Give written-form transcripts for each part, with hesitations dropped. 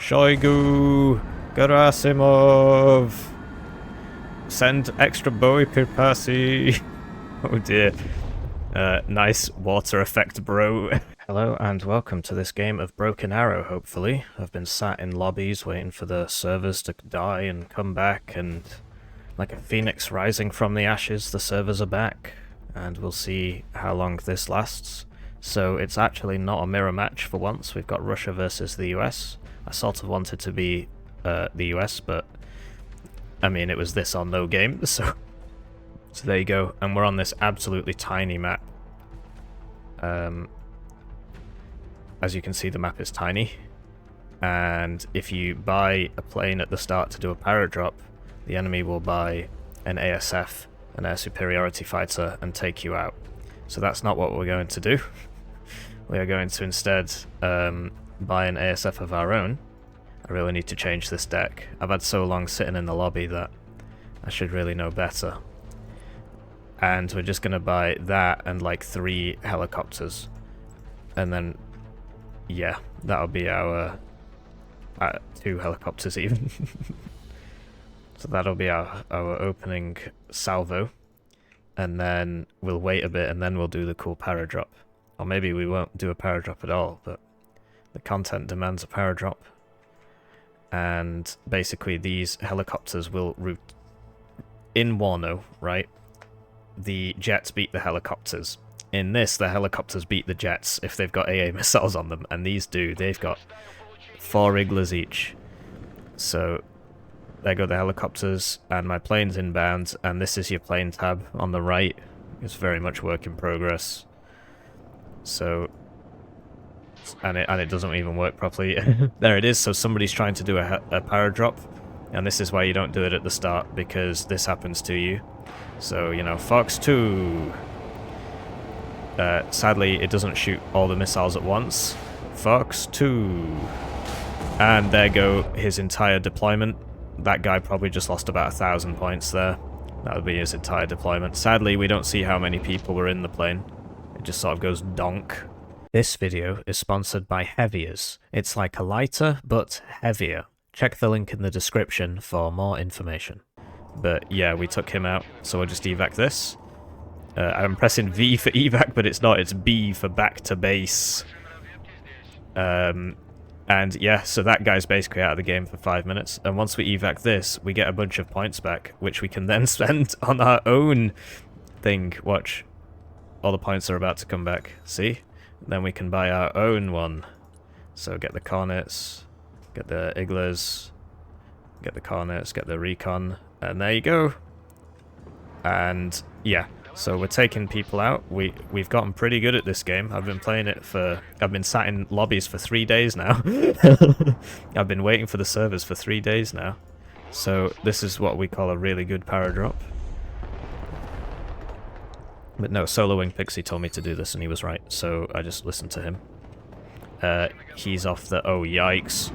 Shooiiguuuuuu, Gerasimov. Send extra Bowie Pirpasi. Oh dear. Nice water effect, bro. Hello and welcome to this game of Broken Arrow, hopefully. I've been sat in lobbies waiting for the servers to die and come back, and like a phoenix rising from the ashes, the servers are back, and we'll see how long this lasts. So it's actually not a mirror match for once. We've got Russia versus the US. I sort of wanted to be the US, but I mean, it was this or no game, so there you go. And we're on this absolutely tiny map. As you can see, the map is tiny, and if you buy a plane at the start to do a paradrop, the enemy will buy an ASF, an air superiority fighter, and take you out. So that's not what we're going to do. We are going to instead buy an ASF of our own. I really need to change this deck. I've had so long sitting in the lobby that I should really know better. And we're just going to buy that and like 3 helicopters. And then, yeah, that'll be our 2 helicopters even. So that'll be our opening salvo. And then we'll wait a bit and then we'll do the cool paradrop. Or maybe we won't do a paradrop at all, but the content demands a paradrop. And basically these helicopters will route in Warno, right? The jets beat the helicopters. In this, the helicopters beat the jets if they've got AA missiles on them, and these do. They've got 4 wrigglers each. So there go the helicopters, and my plane's inbound, and this is your plane tab on the right. It's very much work in progress. So, and it doesn't even work properly. There it is. So somebody's trying to do a paradrop, and this is why you don't do it at the start, because this happens to you. So, you know, Fox 2. Sadly, it doesn't shoot all the missiles at once. Fox 2. And there go his entire deployment. That guy probably just lost about 1,000 points there. That would be his entire deployment. Sadly, we don't see how many people were in the plane. It just sort of goes donk. This video is sponsored by Heaviers. It's like a lighter, but heavier. Check the link in the description for more information. But yeah, we took him out, so we'll just evac this. I'm pressing V for evac, but it's not, it's B for back to base. And yeah, so that guy's basically out of the game for 5 minutes. And once we evac this, we get a bunch of points back, which we can then spend on our own thing. Watch. All the points are about to come back. See? Then we can buy our own one. So get the Cornets, get the Iglas, get the Cornets, get the Recon, and there you go. And yeah, so we're taking people out. We've gotten pretty good at this game. I've been playing it for... I've been sat in lobbies for 3 days now. I've been waiting for the servers for 3 days now. So this is what we call a really good paradrop. But no, Solo Wing Pixie told me to do this and he was right, so I just listened to him. He's off the... Oh, yikes.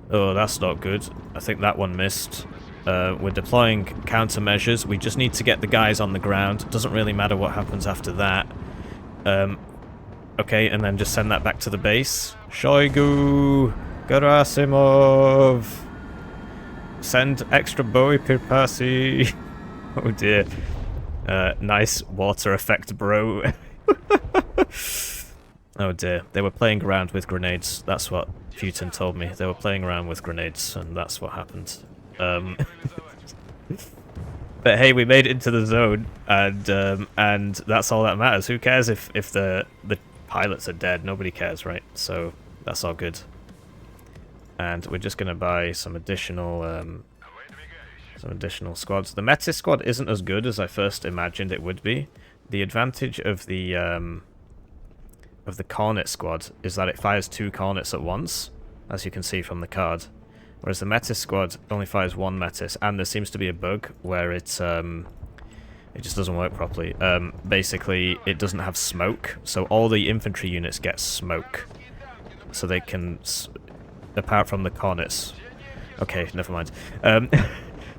Oh, that's not good. I think that one missed. We're deploying countermeasures. We just need to get the guys on the ground. Doesn't really matter what happens after that. Okay, and then just send that back to the base. Shooiiguuuuuu, Gerasimov. Send extra Bowie Pirpasi. Oh dear. Nice water effect, bro. Oh dear. They were playing around with grenades. That's what Putin told me. They were playing around with grenades, and that's what happened. But hey, we made it into the zone, and that's all that matters. Who cares if the pilots are dead? Nobody cares, right? So that's all good. And we're just gonna buy some additional squads. The Metis squad isn't as good as I first imagined it would be. The advantage of the Cornet squad is that it fires 2 Cornets at once, as you can see from the card. Whereas the Metis squad only fires 1 Metis, and there seems to be a bug where it just doesn't work properly. Basically, it doesn't have smoke, so all the infantry units get smoke. So they can... apart from the Cornets. Okay, never mind.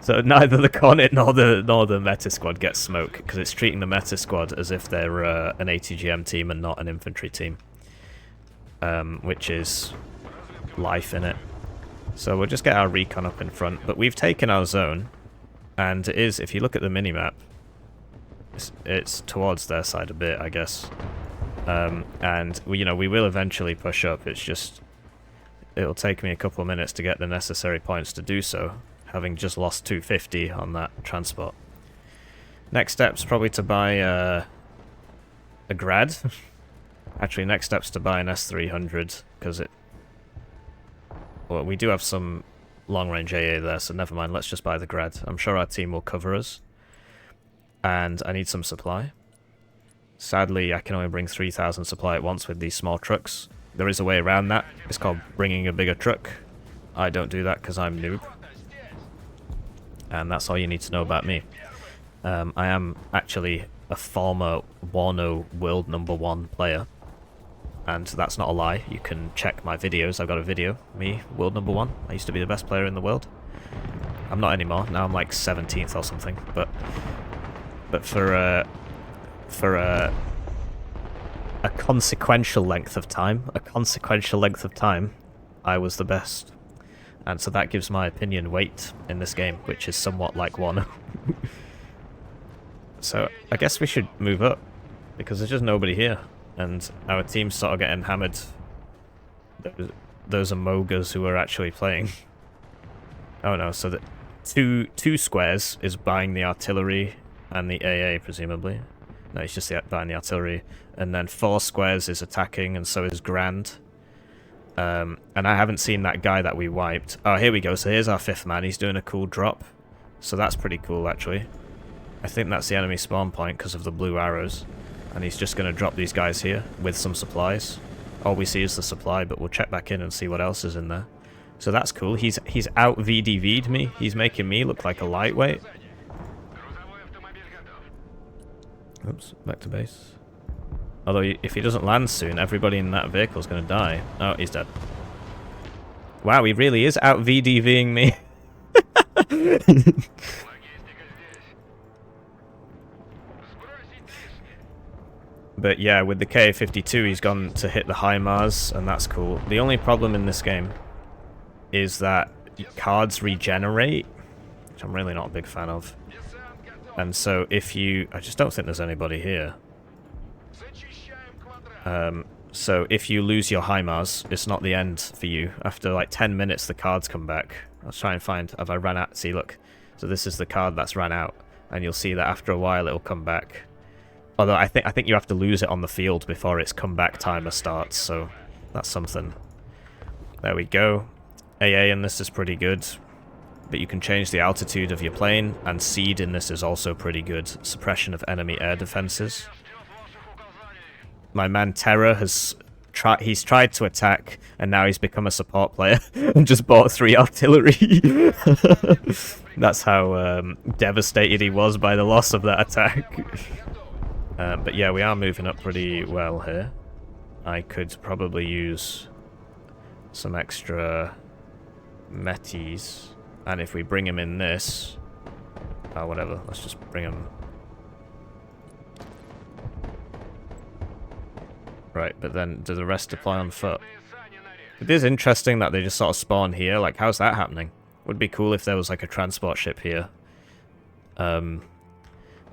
So neither the Cornet nor the Meta squad gets smoke, because it's treating the Meta squad as if they're an ATGM team and not an infantry team. Which is life, innit? So we'll just get our recon up in front. But we've taken our zone. And it is, if you look at the minimap, it's towards their side a bit, I guess. And, we will eventually push up. It's just, it'll take me a couple of minutes to get the necessary points to do so, having just lost 250 on that transport. Next step's probably to buy a grad. Actually, next step's to buy an S300, because well, we do have some long-range AA there, so never mind, let's just buy the grad. I'm sure our team will cover us. And I need some supply. Sadly, I can only bring 3,000 supply at once with these small trucks. There is a way around that. It's called bringing a bigger truck. I don't do that because I'm noob. And that's all you need to know about me. I am actually a former Warno world #1 player. And that's not a lie. You can check my videos. I've got a video. Me, world #1. I used to be the best player in the world. I'm not anymore. Now I'm like 17th or something. But for a consequential length of time, I was the best. And so that gives my opinion weight in this game, which is somewhat like Warno. So I guess we should move up, because there's just nobody here. And our team's sort of getting hammered. Those are Mogas who are actually playing. Oh no, so the two squares is buying the artillery and the AA, presumably. No, it's just buying the artillery. And then 4 squares is attacking, and so is Grand. And I haven't seen that guy that we wiped. Oh, here we go. So here's our 5th man. He's doing a cool drop. So that's pretty cool, actually. I think that's the enemy spawn point because of the blue arrows. And he's just going to drop these guys here with some supplies. All we see is the supply, but we'll check back in and see what else is in there. So that's cool. He's out VDV'd me. He's making me look like a lightweight. Oops, back to base. Although, if he doesn't land soon, everybody in that vehicle is going to die. Oh, he's dead. Wow, he really is out VDVing me. But yeah, with the KA-52, he's gone to hit the HIMARS, and that's cool. The only problem in this game is that cards regenerate, which I'm really not a big fan of. And so if you... I just don't think there's anybody here. So if you lose your HIMARS, it's not the end for you. After like 10 minutes, the cards come back. Let's try and find... Have I ran out? See, look. So this is the card that's ran out. And you'll see that after a while, it'll come back. Although I think you have to lose it on the field before its comeback timer starts, so that's something. There we go. AA in this is pretty good, but you can change the altitude of your plane, and seed in this is also pretty good. Suppression of enemy air defenses. My man Terra has he's tried to attack, and now he's become a support player and just bought 3 artillery. That's how devastated he was by the loss of that attack. But yeah, we are moving up pretty well here. I could probably use some extra metis. And if we bring him in this... Oh, whatever. Let's just bring him... Right, but then do the rest deploy on foot? It is interesting that they just sort of spawn here. Like, how's that happening? Would be cool if there was like a transport ship here.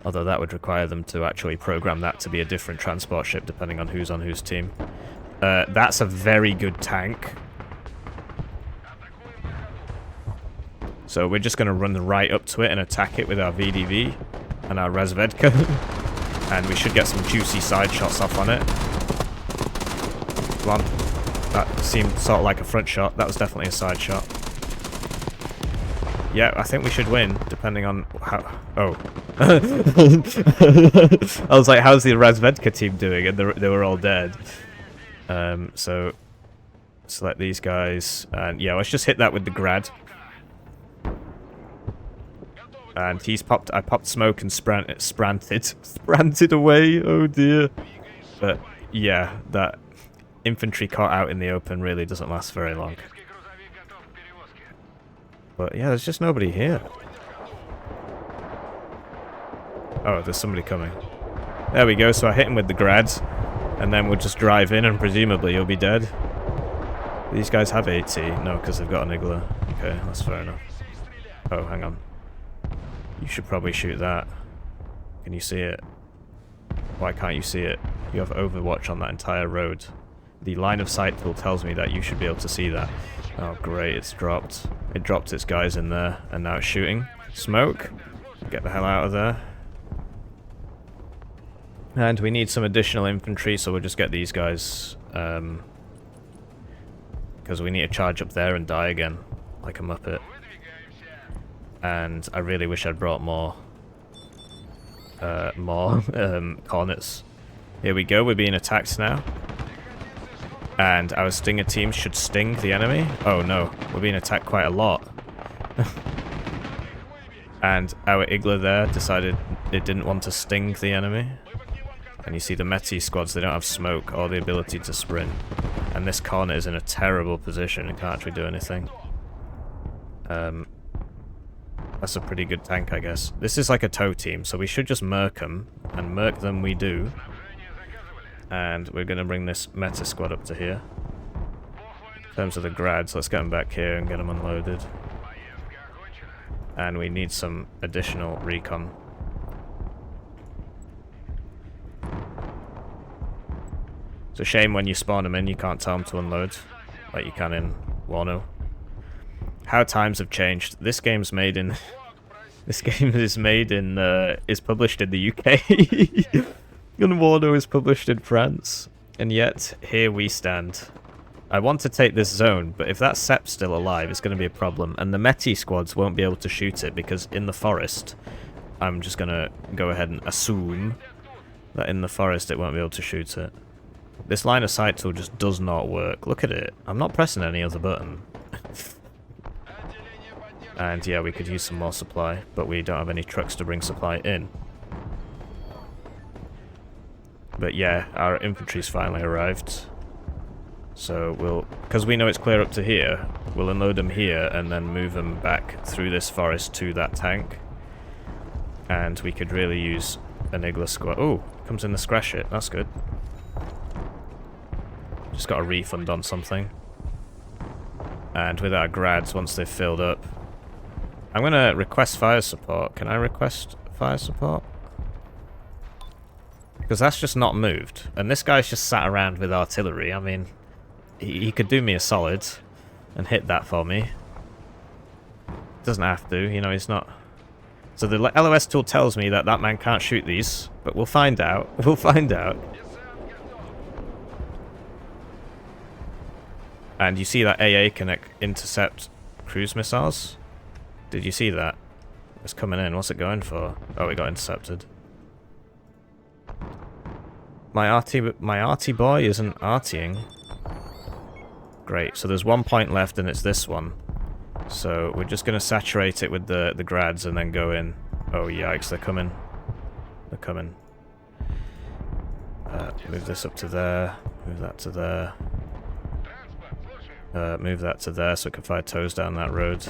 Although that would require them to actually program that to be a different transport ship depending on who's on whose team. That's a very good tank. So we're just going to run right up to it and attack it with our VDV and our Razvedka. And we should get some juicy side shots off on it. Come on. That seemed sort of like a front shot. That was definitely a side shot. Yeah, I think we should win, depending on how... Oh. I was like, how's the Razvedka team doing? And they were all dead. So, select these guys. And yeah, let's just hit that with the grad. And he's popped... I popped smoke and spranted away. Oh dear. But yeah, that infantry caught out in the open really doesn't last very long. But yeah, there's just nobody here. Oh, there's somebody coming. There we go, so I hit him with the grads, and then we'll just drive in and presumably he'll be dead. These guys have AT? No, because they've got an Igloo. Okay, that's fair enough. Oh, hang on. You should probably shoot that. Can you see it? Why can't you see it? You have Overwatch on that entire road. The line of sight tool tells me that you should be able to see that. Oh great, it's dropped. It dropped its guys in there, and now it's shooting. Smoke! Get the hell out of there. And we need some additional infantry, so we'll just get these guys. Because we need to charge up there and die again, like a muppet. And I really wish I'd brought more cornets. Here we go, we're being attacked now. And our stinger team should sting the enemy. Oh no, we're being attacked quite a lot. And our Igloo there decided it didn't want to sting the enemy. And you see the Meti squads, they don't have smoke or the ability to sprint. And this cornet is in a terrible position and can't actually do anything. That's a pretty good tank, I guess. This is like a tow team, so we should just murk them. And murk them we do. And we're going to bring this meta squad up to here. In terms of the grads, let's get them back here and get them unloaded. And we need some additional recon. It's a shame when you spawn them in, you can't tell them to unload, like you can in Warno. How times have changed. This game's made in... This game is made in... is published in the UK. And Warno is published in France. And yet, here we stand. I want to take this zone, but if that Sep's still alive, it's going to be a problem. And the Meti squads won't be able to shoot it, because in the forest, I'm just going to go ahead and assume that in the forest it won't be able to shoot it. This line of sight tool just does not work. Look at it. I'm not pressing any other button. And yeah, we could use some more supply, but we don't have any trucks to bring supply in. But yeah, our infantry's finally arrived. So we'll, because we know it's clear up to here, we'll unload them here and then move them back through this forest to that tank. And we could really use an Igloo squad. Oh, comes in the scratch it. That's good. Just got a refund on something. And with our grads, once they've filled up, I'm going to request fire support. Can I request fire support? Because that's just not moved. And this guy's just sat around with artillery. I mean, he could do me a solid and hit that for me. Doesn't have to, you know, he's not... So the LOS tool tells me that that man can't shoot these, but we'll find out. We'll find out. And you see that AA can intercept cruise missiles? Did you see that? It's coming in. What's it going for? Oh, it got intercepted. My arty boy isn't artying. Great. So there's 1 point left, and it's this one. So we're just going to saturate it with the grads and then go in. Oh, yikes, they're coming. They're coming. Move this up to there. Move that to there. Move that to there so we can fire tows down that road.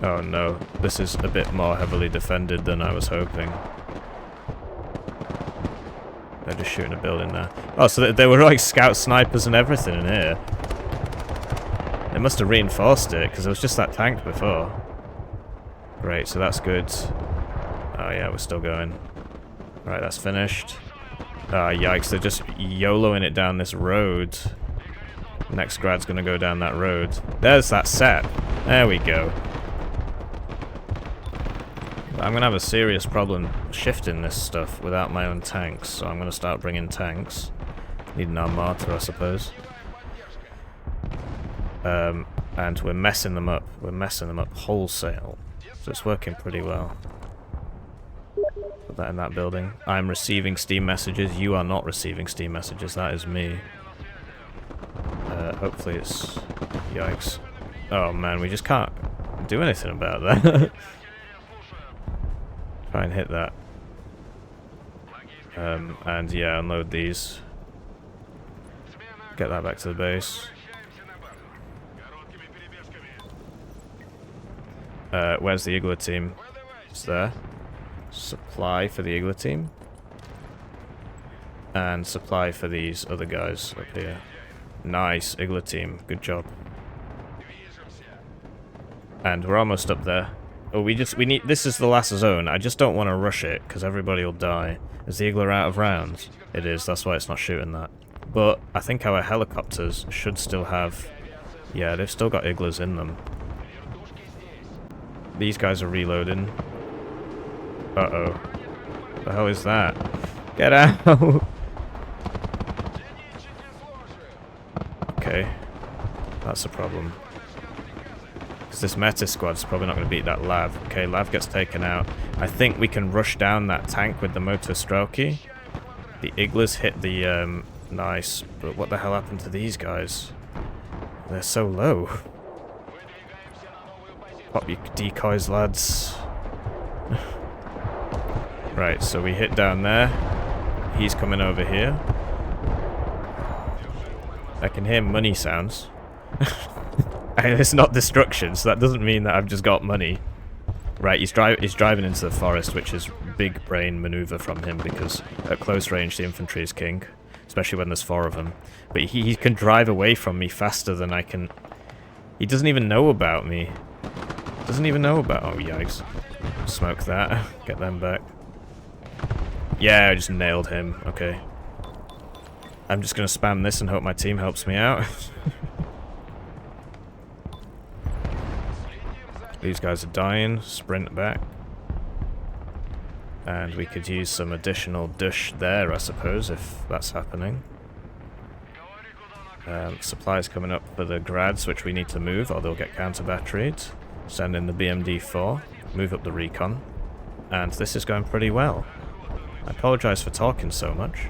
Oh no, this is a bit more heavily defended than I was hoping. They're just shooting a building there. Oh, so they were like scout snipers and everything in here. They must have reinforced it, because it was just that tank before. Great, so that's good. Oh yeah, we're still going. Right, that's finished. Ah, yikes, they're just YOLOing it down this road. Next grad's gonna go down that road. There's that set. There we go. I'm gonna have a serious problem shifting this stuff without my own tanks, so I'm gonna start bringing tanks. Need an armata, I suppose. And we're messing them up. We're messing them up wholesale. So it's working pretty well. Put that in that building. I'm receiving Steam messages. You are not receiving Steam messages. That is me. Hopefully it's... Yikes. Oh man, we just can't do anything about that. Try and hit that. And yeah, unload these. Get that back to the base. Where's the Igloo team? It's there. Supply for the Igloo team. And supply for these other guys up here. Nice, Igla team. Good job. And we're almost up there. Oh, we need... This is the last zone. I just don't want to rush it, because everybody will die. Is the Igla out of rounds? It is, that's why it's not shooting that. But I think our helicopters should still have... Yeah, they've still got Iglas in them. These guys are reloading. Uh-oh. What the hell is that? Get out! Okay. That's a problem. Because this meta squad's probably not going to beat that Lav. Okay, Lav gets taken out. I think we can rush down that tank with the motor Strelky. The Iglas hit the... Nice. But what the hell happened to these guys? They're so low. Pop your decoys, lads. Right, so we hit down there. He's coming over here. I can hear money sounds. It's not destruction, so that doesn't mean that I've just got money. Right, he's driving into the forest, which is big brain maneuver from him, because at close range the infantry is king. Especially when there's 4 of them. But he can drive away from me faster than I can... He doesn't even know about me. Doesn't even know about... Oh, yikes. Smoke that. Get them back. Yeah, I just nailed him. Okay. I'm just going to spam this and hope my team helps me out. These guys are dying. Sprint back. And we could use some additional dish there, I suppose, if that's happening. Supplies coming up for the grads, which we need to move, or they'll get counter-batteried. Send in the BMD-4. Move up the recon. And this is going pretty well. I apologise for talking so much.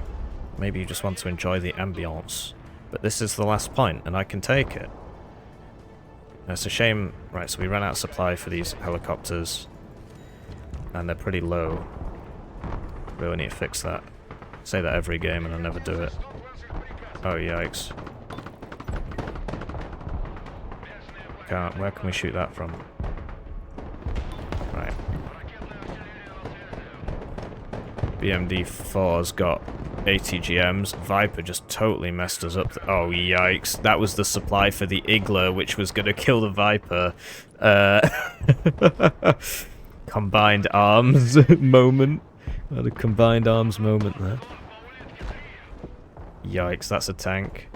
Maybe you just want to enjoy the ambience. But this is the last point, and I can take it. It's a shame... Right, so we ran out of supply for these helicopters. And they're pretty low. Really need to fix that. I say that every game and I never do it. Oh, yikes. Can't. Where can we shoot that from? Right. BMD-4's got ATGMs. Viper just totally messed us up. Oh, yikes. That was the supply for the Igla, which was going to kill the Viper. Combined arms moment. Had a combined arms moment there. Yikes, that's a tank.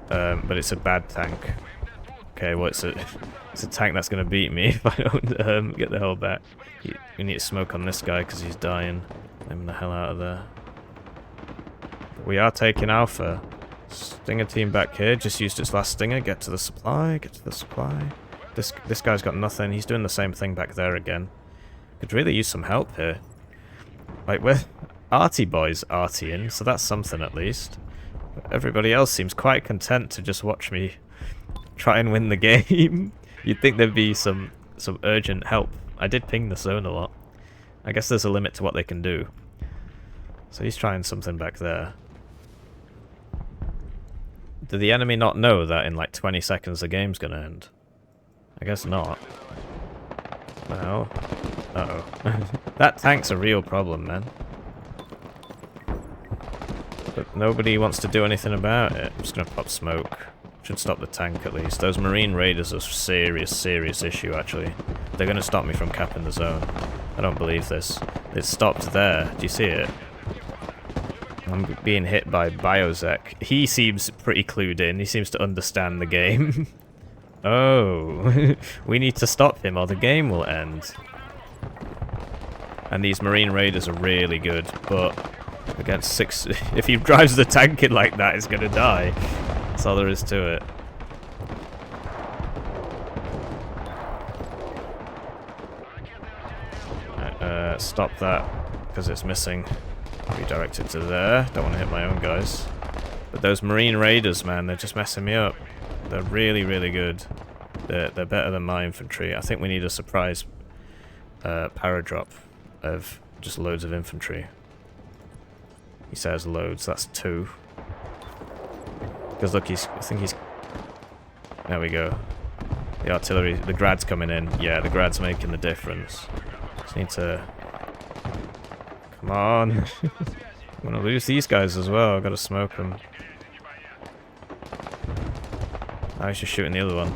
But it's a bad tank. Okay, well it's a tank that's gonna beat me if I don't get the hell back. We need to smoke on this guy because he's dying. Get him the hell out of there. We are taking Alpha. Stinger team back here, just used its last stinger. Get to the supply, get to the supply. This guy's got nothing. He's doing the same thing back there again. Could really use some help here. Like, we're arty boys artying, so that's something at least. But everybody else seems quite content to just watch me try and win the game. You'd think there'd be some urgent help. I did ping the zone a lot. I guess there's a limit to what they can do. So he's trying something back there. Did the enemy not know that in like 20 seconds the game's gonna end? I guess not. Well, uh-oh. That tank's a real problem, man. But nobody wants to do anything about it. I'm just gonna pop smoke. Should stop the tank at least. Those Marine Raiders are a serious issue, actually. They're gonna stop me from capping the zone. I don't believe this. It stopped there. Do you see it? I'm being hit by Biozek. He seems pretty clued in. He seems to understand the game. Oh, we need to stop him or the game will end. And these Marine Raiders are really good, but against 6... If he drives the tank in like that, he's gonna die. That's all there is to it. Right, stop that, because it's missing. Redirect it to there. Don't want to hit my own guys. But those Marine Raiders, man, they're just messing me up. They're really good. They're better than my infantry. I think we need a surprise paradrop of just loads of infantry. He says loads, that's 2. Because look, I think he's... There we go. The artillery, the grad's coming in. Yeah, the grad's making the difference. Just need to... Come on. I'm gonna lose these guys as well. I've got to smoke them. I was just shooting the other one.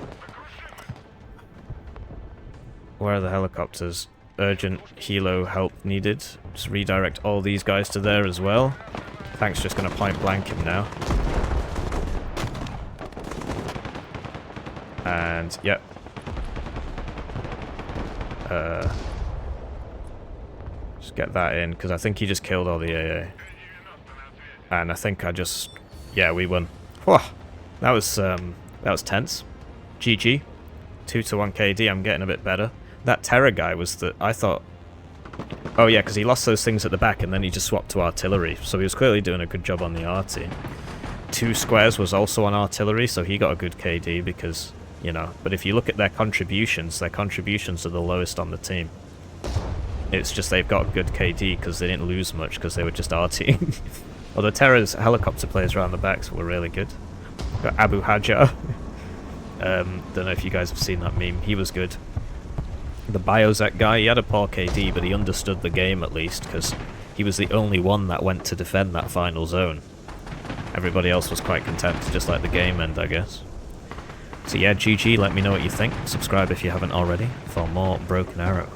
Where are the helicopters? Urgent helo help needed. Just redirect all these guys to there as well. Tank's just gonna point blank him now. And, yep. Just get that in, because I think he just killed all the AA. And I think I just... Yeah, we won. Whew. That was tense. GG. 2-1 KD, I'm getting a bit better. That Terror guy was the... I thought... Oh yeah, because he lost those things at the back and then he just swapped to artillery. So he was clearly doing a good job on the RT. 2 Squares was also on artillery, so he got a good KD because, you know... But if you look at their contributions are the lowest on the team. It's just they've got a good KD because they didn't lose much because they were just RTing. Although Terror's helicopter players around the backs were really good. Got Abu Hajar. Don't know if you guys have seen that meme. He was good. The Biozak guy, he had a poor KD, but he understood the game at least, because he was the only one that went to defend that final zone. Everybody else was quite content to just let the game end, I guess. So yeah, GG, let me know what you think. Subscribe if you haven't already for more Broken Arrow.